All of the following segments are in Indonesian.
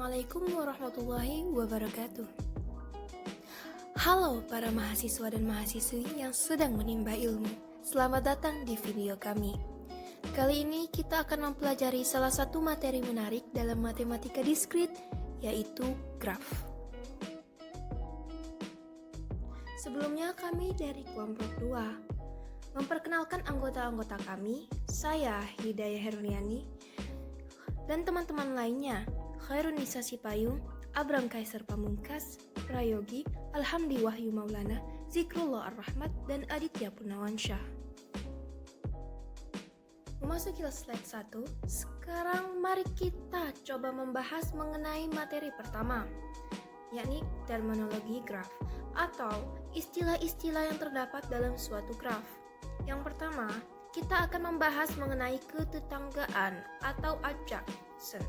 Assalamualaikum warahmatullahi wabarakatuh. Halo para mahasiswa dan mahasiswi yang sedang menimba ilmu. Selamat datang di video kami. Kali ini kita akan mempelajari salah satu materi menarik dalam matematika diskrit, yaitu graf. Sebelumnya kami dari kelompok 2 memperkenalkan anggota-anggota kami. Saya Hidayah Herliani dan teman-teman lainnya, Khairunisa Sipayung, Abram Kaiser Pamungkas, Prayogi, Alhamdi Wahyu Maulana, Zikrullah Ar-Rahmat, dan Aditya Purnawansyah. Memasuki slide 1, sekarang mari kita coba membahas mengenai materi pertama, yakni terminologi graf atau istilah-istilah yang terdapat dalam suatu graf. Yang pertama, kita akan membahas mengenai ketetanggaan atau adjacent,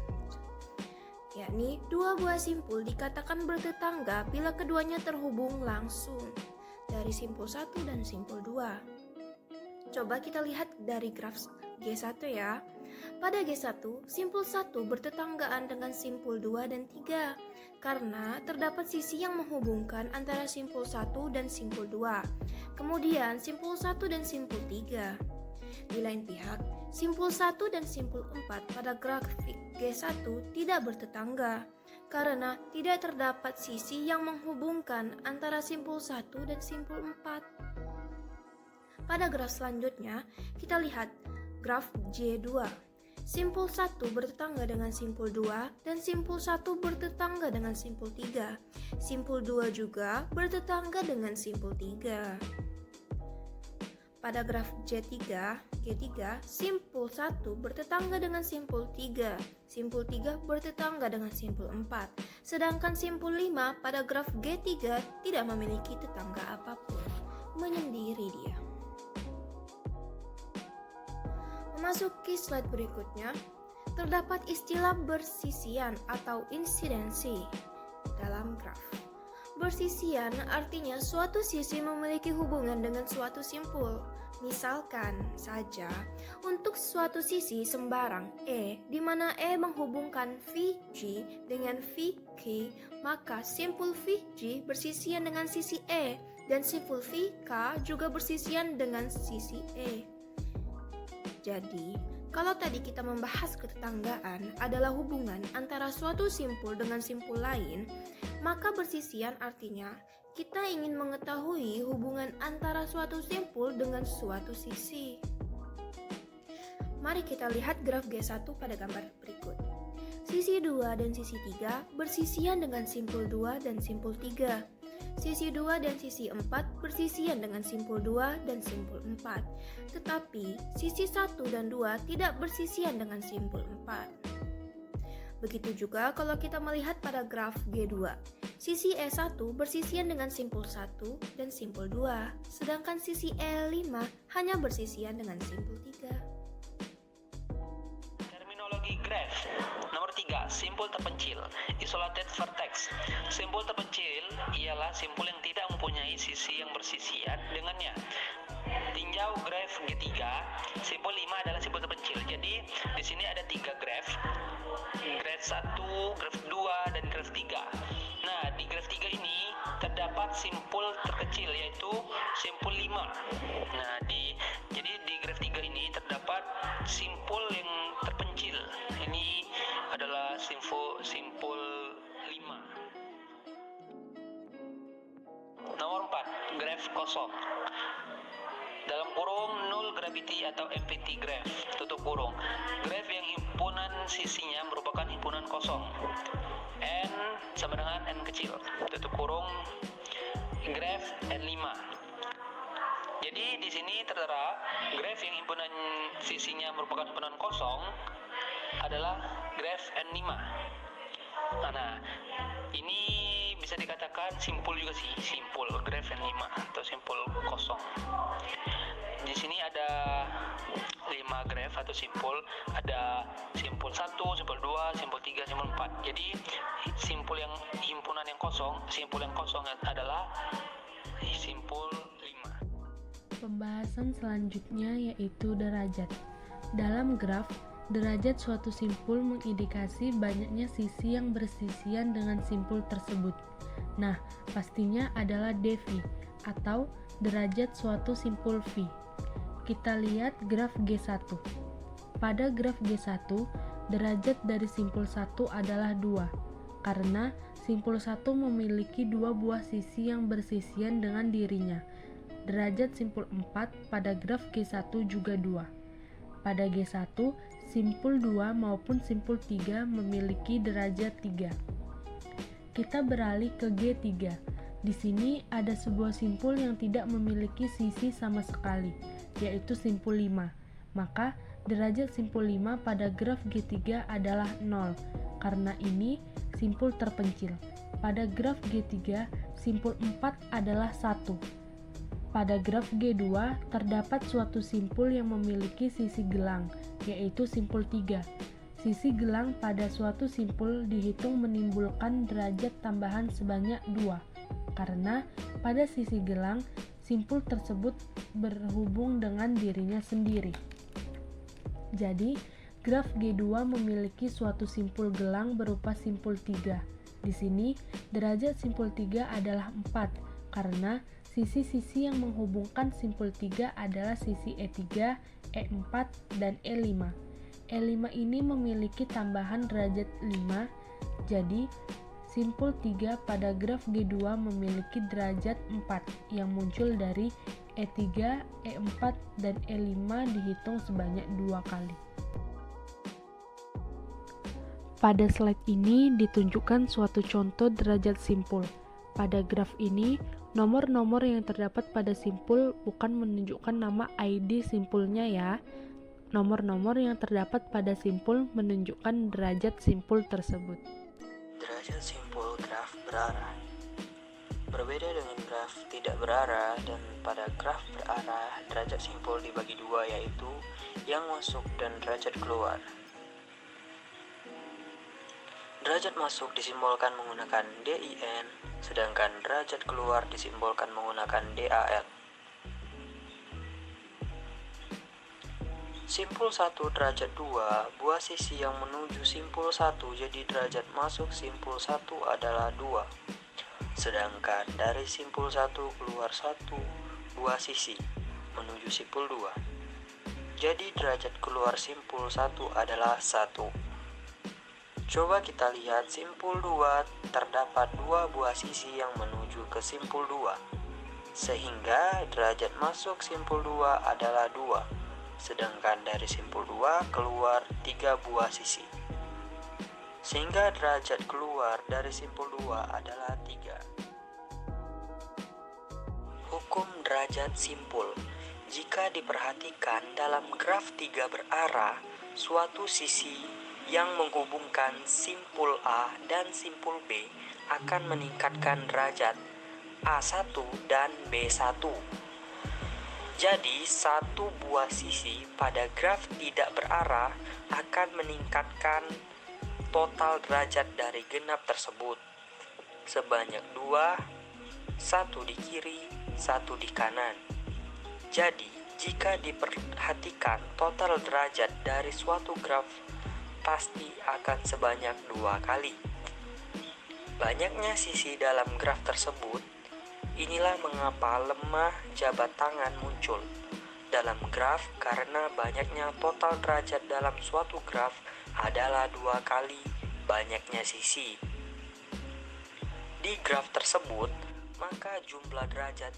yakni dua buah simpul dikatakan bertetangga bila keduanya terhubung langsung dari simpul 1 dan simpul 2. Coba kita lihat dari graf G1 ya. Pada G1, simpul 1 bertetanggaan dengan simpul 2 dan 3 karena terdapat sisi yang menghubungkan antara simpul 1 dan simpul 2. Kemudian simpul 1 dan simpul 3. Di lain pihak, simpul 1 dan simpul 4 pada grafik G1 tidak bertetangga karena tidak terdapat sisi yang menghubungkan antara simpul 1 dan simpul 4. Pada graf selanjutnya, kita lihat graf J2. Simpul 1 bertetangga dengan simpul 2 dan simpul 1 bertetangga dengan simpul 3. Simpul 2 juga bertetangga dengan simpul 3. Pada graf G3, simpul 1 bertetangga dengan simpul 3, simpul 3 bertetangga dengan simpul 4. Sedangkan simpul 5 pada graf G3 tidak memiliki tetangga apapun, menyendiri dia. Memasuki slide berikutnya, terdapat istilah bersisian atau insidensi dalam graf. Bersisian artinya suatu sisi memiliki hubungan dengan suatu simpul. Misalkan saja, untuk suatu sisi sembarang E, di mana E menghubungkan VG dengan VK, maka simpul VG bersisian dengan sisi E, dan simpul VK juga bersisian dengan sisi E. Jadi, kalau tadi kita membahas ketetanggaan adalah hubungan antara suatu simpul dengan simpul lain, maka bersisian artinya kita ingin mengetahui hubungan antara suatu simpul dengan suatu sisi. Mari kita lihat graf G1 pada gambar berikut. Sisi 2 dan sisi 3 bersisian dengan simpul 2 dan simpul 3. Sisi 2 dan sisi 4 bersisian dengan simpul 2 dan simpul 4. Tetapi sisi 1 dan 2 tidak bersisian dengan simpul 4. Begitu juga kalau kita melihat pada graf G2. Sisi E1 bersisian dengan simpul 1 dan simpul 2, sedangkan sisi E5 hanya bersisian dengan simpul 3. Terminologi graf. Nomor 3, simpul terpencil, isolated vertex. Simpul terpencil ialah simpul yang tidak mempunyai sisi yang bersisian dengannya. Tinjau graf G3, simpul 5 adalah simpul terpencil. Jadi di sini ada 3 graf. Graf 1, graf 2, dan graf 3. Nah, di graf 3 ini terdapat simpul terkecil yaitu simpul 5. Nah, jadi di graf 3 ini terdapat simpul yang terpencil. Ini adalah simpul 5. Nomor 4, graf kosong. Dalam kurung null gravity atau empty graph, tutup kurung. Graph yang himpunan sisinya merupakan himpunan kosong. N sama dengan N kecil, tutup kurung, graph N5. Jadi di sini tertera graph yang himpunan sisinya merupakan himpunan kosong adalah graph N5. Nah, ini bisa dikatakan simpul juga sih, simpul graph N5 atau simpul kosong. Di sini ada 5 graf atau simpul, ada simpul 1, simpul 2, simpul 3, simpul 4. Jadi simpul yang himpunan yang kosong, simpul yang kosong adalah simpul 5. Pembahasan selanjutnya yaitu derajat. Dalam graf, Derajat suatu simpul mengindikasi banyaknya sisi yang bersisian dengan simpul tersebut. Nah, pastinya adalah dV atau derajat suatu simpul V. Kita lihat graf G1. Pada graf G1, derajat dari simpul 1 adalah 2, karena simpul 1 memiliki dua buah sisi yang bersisian dengan dirinya. Derajat simpul 4 pada graf G1 juga 2. Pada G1, simpul 2 maupun simpul 3 memiliki derajat 3. Kita beralih ke G3. Di sini ada sebuah simpul yang tidak memiliki sisi sama sekali, yaitu simpul 5. Maka, derajat simpul 5 pada graf G3 adalah 0, karena ini simpul terpencil. Pada graf G3, simpul 4 adalah 1. Pada graf G2, terdapat suatu simpul yang memiliki sisi gelang, yaitu simpul 3. Sisi gelang pada suatu simpul dihitung menimbulkan derajat tambahan sebanyak 2, karena pada sisi gelang, simpul tersebut berhubung dengan dirinya sendiri. Jadi, graf G2 memiliki suatu simpul gelang berupa simpul 3. Di sini, derajat simpul 3 adalah 4, karena sisi-sisi yang menghubungkan simpul 3 adalah sisi E3, E4, dan E5. E5 ini memiliki tambahan derajat 5, jadi simpul 3 pada graf G2 memiliki derajat 4 yang muncul dari E3, E4, dan E5 dihitung sebanyak 2 kali. Pada slide ini ditunjukkan suatu contoh derajat simpul. Pada graf ini, nomor-nomor yang terdapat pada simpul bukan menunjukkan nama ID simpulnya ya. Nomor-nomor yang terdapat pada simpul menunjukkan derajat simpul tersebut. Derajat simpul graf berarah. Berbeda dengan graf tidak berarah, dan pada graf berarah derajat simpul dibagi dua, yaitu yang masuk dan derajat keluar. Derajat masuk disimbolkan menggunakan DIN, sedangkan derajat keluar disimbolkan menggunakan DAL. Simpul 1 derajat 2, buah sisi yang menuju simpul 1 jadi derajat masuk simpul 1 adalah 2. Sedangkan dari simpul 1 keluar 1 buah sisi menuju simpul 2. Jadi derajat keluar simpul 1 adalah 1. Coba kita lihat simpul 2 terdapat 2 buah sisi yang menuju ke simpul 2. Sehingga derajat masuk simpul 2 adalah 2. Sedangkan dari simpul 2 keluar 3 buah sisi. Sehingga derajat keluar dari simpul 2 adalah 3. Hukum derajat simpul. Jika diperhatikan dalam graf 3 berarah, suatu sisi yang menghubungkan simpul A dan simpul B akan meningkatkan derajat A1 dan B1. Jadi, satu buah sisi pada graf tidak berarah akan meningkatkan total derajat dari genap tersebut sebanyak 2, satu di kiri, satu di kanan. Jadi, jika diperhatikan total derajat dari suatu graf pasti akan sebanyak 2 kali. Banyaknya sisi dalam graf tersebut. Inilah mengapa lemah jabat tangan muncul dalam graf, karena banyaknya total derajat dalam suatu graf adalah 2 kali banyaknya sisi. Di graf tersebut, maka jumlah derajat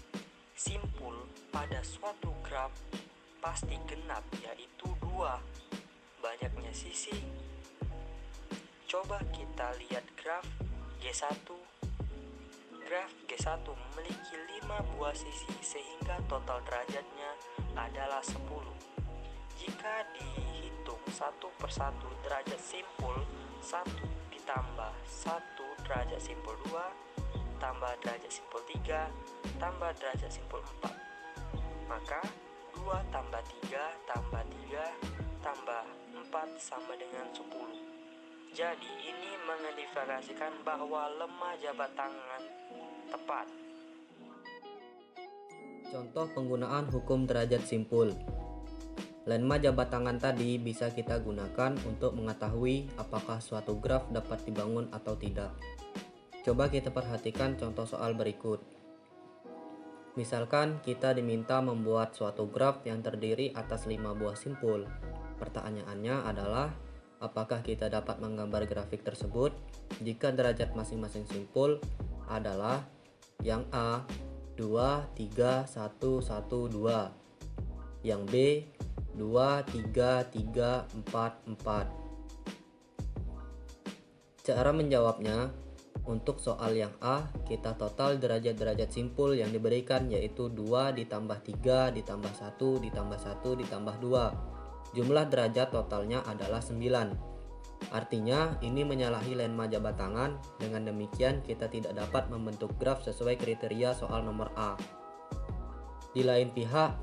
simpul pada suatu graf pasti genap, yaitu 2 banyaknya sisi. Coba kita lihat graf G1. Graf G1 memiliki 5 buah sisi sehingga total derajatnya adalah 10. Jika dihitung satu persatu derajat simpul 1 ditambah 1 derajat simpul 2 tambah derajat simpul 3 tambah derajat simpul 4, maka 2 tambah 3 tambah 3 tambah 4 sama dengan 10. Jadi ini mengindikasikan bahwa lemah jabat tangan tepat. Contoh penggunaan hukum derajat simpul. Lenma jabat tangan tadi bisa kita gunakan untuk mengetahui apakah suatu graf dapat dibangun atau tidak. Coba kita perhatikan contoh soal berikut. Misalkan kita diminta membuat suatu graf yang terdiri atas 5 buah simpul. Pertanyaannya adalah, apakah kita dapat menggambar grafik tersebut jika derajat masing-masing simpul adalah yang A 2, 3, 1, 1, 2, yang B 2, 3, 3, 4, 4. Cara menjawabnya, untuk soal yang A, kita total derajat-derajat simpul yang diberikan yaitu 2 ditambah 3 ditambah 1 ditambah 1 ditambah 2. Jumlah derajat totalnya adalah 9. Artinya ini menyalahi lenma jabat tangan. Dengan demikian kita tidak dapat membentuk graf sesuai kriteria soal nomor A. Di lain pihak,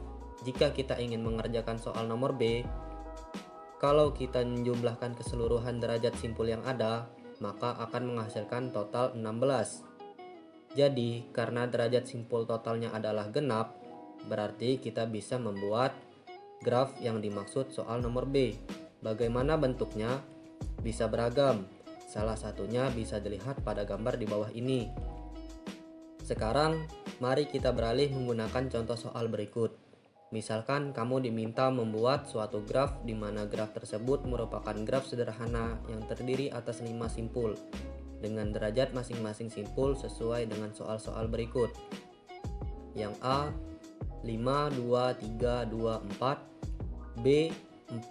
jika kita ingin mengerjakan soal nomor B, kalau kita menjumlahkan keseluruhan derajat simpul yang ada, maka akan menghasilkan total 16. Jadi, karena derajat simpul totalnya adalah genap, berarti kita bisa membuat graf yang dimaksud soal nomor B. Bagaimana bentuknya? Bisa beragam. Salah satunya bisa dilihat pada gambar di bawah ini. Sekarang, mari kita beralih menggunakan contoh soal berikut. Misalkan kamu diminta membuat suatu graf di mana graf tersebut merupakan graf sederhana yang terdiri atas 5 simpul dengan derajat masing-masing simpul sesuai dengan soal-soal berikut. Yang A 5, 2, 3, 2, 4, B 4,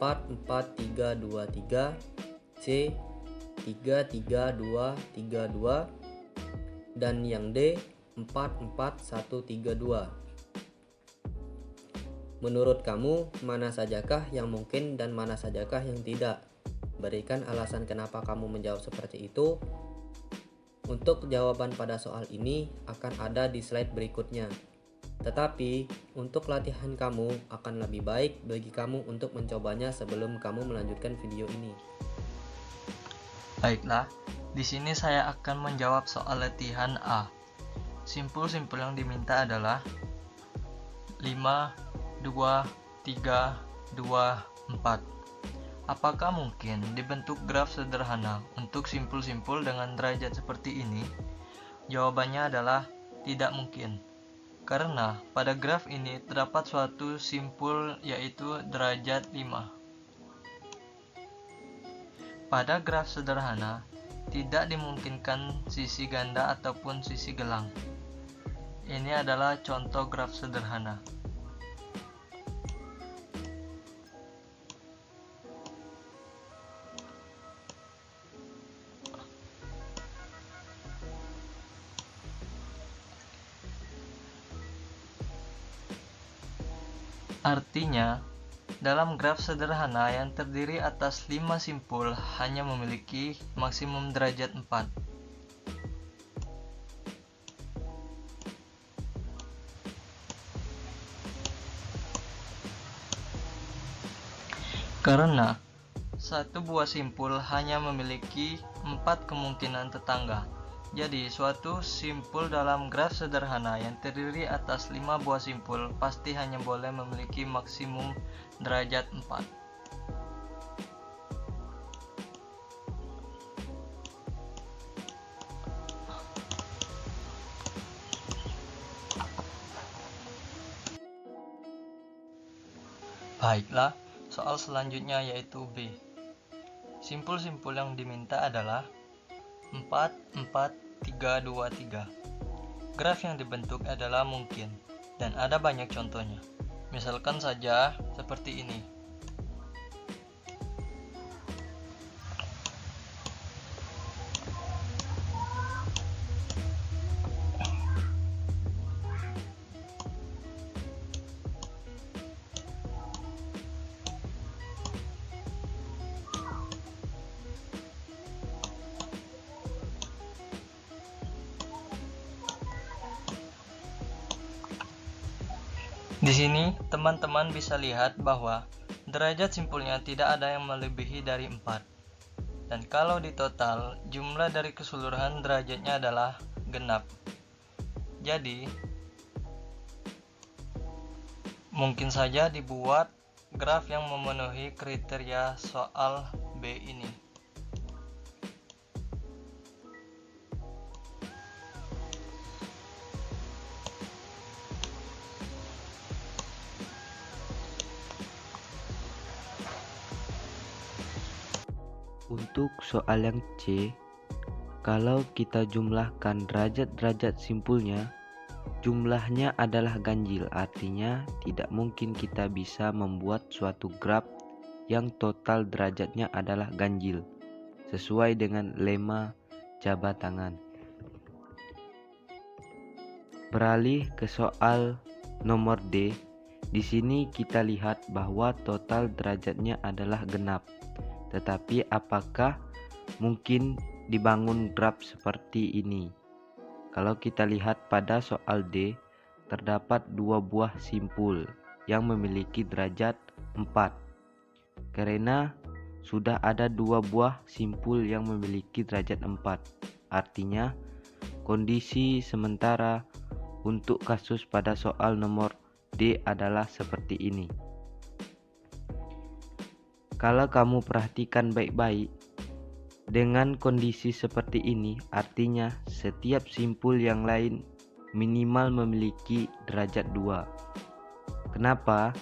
4, 3, 2, 3, C 3, 3, 2, 3, 2, dan yang D 4, 4, 1, 3, 2. Menurut kamu, mana sajakah yang mungkin dan mana sajakah yang tidak? Berikan alasan kenapa kamu menjawab seperti itu. Untuk jawaban pada soal ini akan ada di slide berikutnya. Tetapi, untuk latihan kamu akan lebih baik bagi kamu untuk mencobanya sebelum kamu melanjutkan video ini. Baiklah, di sini saya akan menjawab soal latihan A. Simpul-simpul yang diminta adalah 5, 2, 3, 2, 4. Apakah mungkin dibentuk graf sederhana untuk simpul-simpul dengan derajat seperti ini? Jawabannya adalah tidak mungkin. Karena pada graf ini terdapat suatu simpul yaitu derajat 5. Pada graf sederhana, tidak dimungkinkan sisi ganda ataupun sisi gelang. Ini adalah contoh graf sederhana. Artinya, dalam graf sederhana yang terdiri atas 5 simpul hanya memiliki maksimum derajat 4. Karena satu buah simpul hanya memiliki 4 kemungkinan tetangga. Jadi, suatu simpul dalam graf sederhana yang terdiri atas 5 buah simpul pasti hanya boleh memiliki maksimum derajat 4. Baiklah, soal selanjutnya yaitu B. Simpul-simpul yang diminta adalah 4, 4, 3, 2, 3. Graf yang dibentuk adalah mungkin, dan ada banyak contohnya. Misalkan saja seperti ini. Di sini, teman-teman bisa lihat bahwa derajat simpulnya tidak ada yang melebihi dari 4. Dan kalau ditotal, jumlah dari keseluruhan derajatnya adalah genap. Jadi, mungkin saja dibuat graf yang memenuhi kriteria soal B ini. Untuk soal yang C, kalau kita jumlahkan derajat-derajat simpulnya, jumlahnya adalah ganjil, artinya tidak mungkin kita bisa membuat suatu graf yang total derajatnya adalah ganjil, sesuai dengan lema jabat tangan. Beralih ke soal nomor D, di sini kita lihat bahwa total derajatnya adalah genap. Tetapi apakah mungkin dibangun graf seperti ini? Kalau kita lihat pada soal D, terdapat dua buah simpul yang memiliki derajat 4. Karena sudah ada dua buah simpul yang memiliki derajat 4, artinya kondisi sementara untuk kasus pada soal nomor D adalah seperti ini. Kalau kamu perhatikan baik-baik, dengan kondisi seperti ini, artinya setiap simpul yang lain minimal memiliki derajat 2. Kenapa?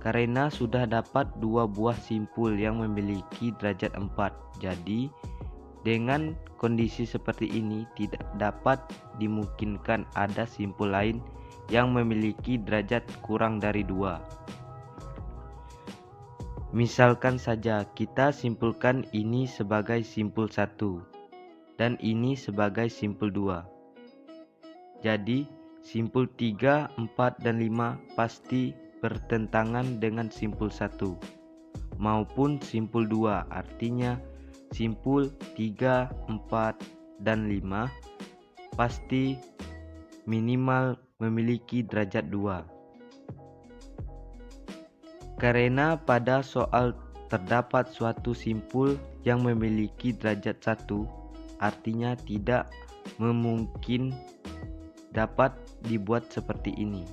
Karena sudah dapat dua buah simpul yang memiliki derajat 4. Jadi, dengan kondisi seperti ini tidak dapat dimungkinkan ada simpul lain yang memiliki derajat kurang dari 2. Misalkan saja kita simpulkan ini sebagai simpul 1 dan ini sebagai simpul 2. Jadi simpul 3, 4, dan 5 pasti bertentangan dengan simpul 1 maupun simpul 2. Artinya simpul 3, 4, dan 5 pasti minimal memiliki derajat 2. Karena pada soal terdapat suatu simpul yang memiliki derajat 1, artinya tidak memungkin dapat dibuat seperti ini.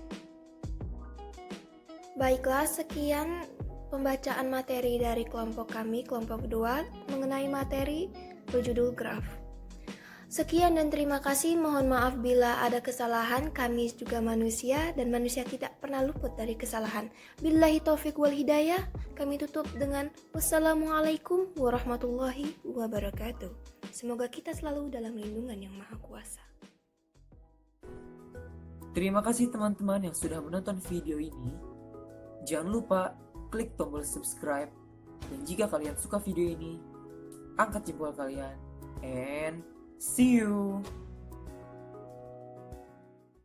Baiklah, sekian pembacaan materi dari kelompok kami, kelompok kedua, mengenai materi berjudul graf. Sekian dan terima kasih. Mohon maaf bila ada kesalahan. Kami juga manusia dan manusia tidak pernah luput dari kesalahan. Billahi taufik wal hidayah. Kami tutup dengan wassalamualaikum warahmatullahi wabarakatuh. Semoga kita selalu dalam lindungan yang maha kuasa. Terima kasih teman-teman yang sudah menonton video ini. Jangan lupa klik tombol subscribe. Dan jika kalian suka video ini, angkat jempol kalian. And see you.